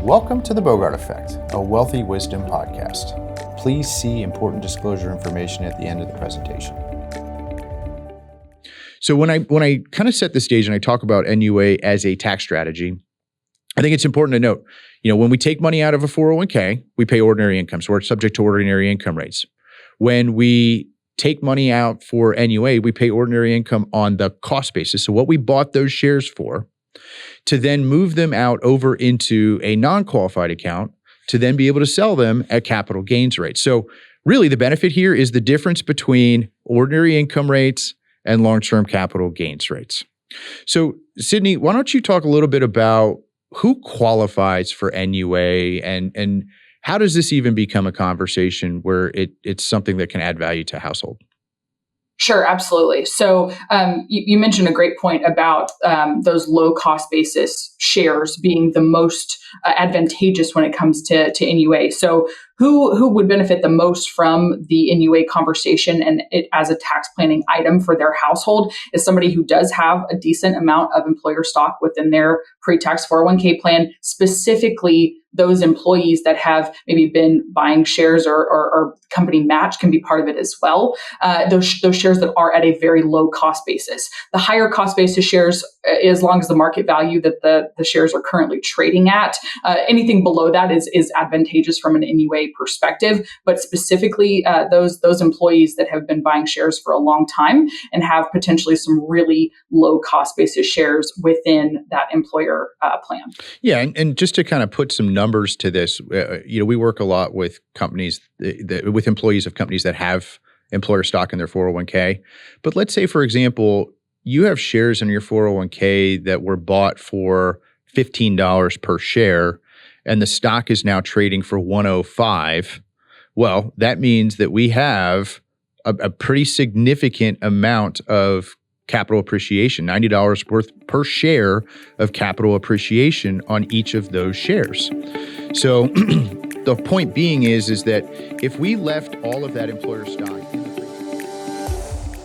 Welcome to the Bogart Effect, a wealthy wisdom podcast. Please see important disclosure information at the end of the presentation. So when I kind of set the stage and I talk about NUA as a tax strategy, I think it's important to note, when we take money out of a 401k, we pay ordinary income. So we're subject to ordinary income rates. When we take money out for NUA, we pay ordinary income on the cost basis. So what we bought those shares for, to then move them out over into a non-qualified account to then be able to sell them at capital gains rates. So really the benefit here is the difference between ordinary income rates and long-term capital gains rates. So Sydney, why don't you talk a little bit about who qualifies for NUA and how does this even become a conversation where it's something that can add value to a household? Sure, absolutely. So you mentioned a great point about those low cost basis shares being the most advantageous when it comes to NUA. So who would benefit the most from the NUA conversation and it as a tax planning item for their household is somebody who does have a decent amount of employer stock within their pre-tax 401k plan, specifically those employees that have maybe been buying shares or company match can be part of it as well. Those shares that are at a very low cost basis. The higher cost basis shares, as long as the market value that the shares are currently trading at, anything below that is advantageous from an NUA perspective. But specifically, those employees that have been buying shares for a long time and have potentially some really low cost basis shares within that employer plan. Yeah, and just to kind of put some numbers to this, we work a lot with companies, with employees of companies that have employer stock in their 401k. But let's say, for example, you have shares in your 401k that were bought for $15 per share, and the stock is now trading for $105. Well, that means that we have a pretty significant amount of capital appreciation, $90 worth per share of capital appreciation on each of those shares. So the point being is that if we left all of that employer stock in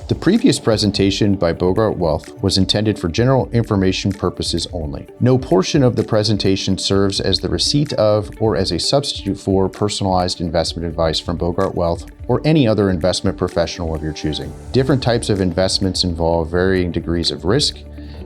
The previous presentation by Bogart Wealth was intended for general information purposes only. No portion of the presentation serves as the receipt of or as a substitute for personalized investment advice from Bogart Wealth or any other investment professional of your choosing. Different types of investments involve varying degrees of risk,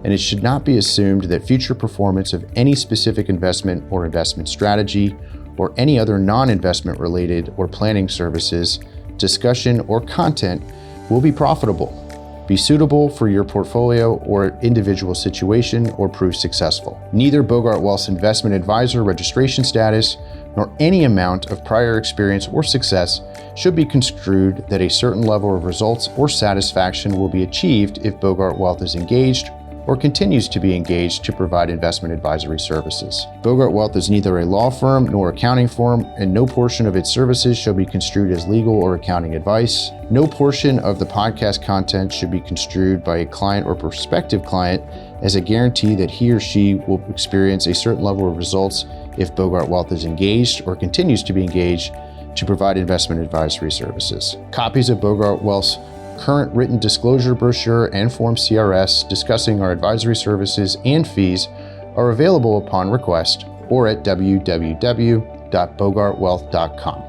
and it should not be assumed that future performance of any specific investment or investment strategy or any other non-investment related or planning services, discussion, or content will be profitable, be suitable for your portfolio or individual situation, or prove successful. Neither Bogart Wealth's investment advisor registration status nor any amount of prior experience or success should be construed that a certain level of results or satisfaction will be achieved if Bogart Wealth is engaged or continues to be engaged to provide investment advisory services. Bogart Wealth is neither a law firm nor accounting firm, and no portion of its services shall be construed as legal or accounting advice. No portion of the podcast content should be construed by a client or prospective client as a guarantee that he or she will experience a certain level of results if Bogart Wealth is engaged or continues to be engaged to provide investment advisory services. Copies of Bogart Wealth's current written disclosure brochure and Form CRS discussing our advisory services and fees are available upon request or at www.bogartwealth.com.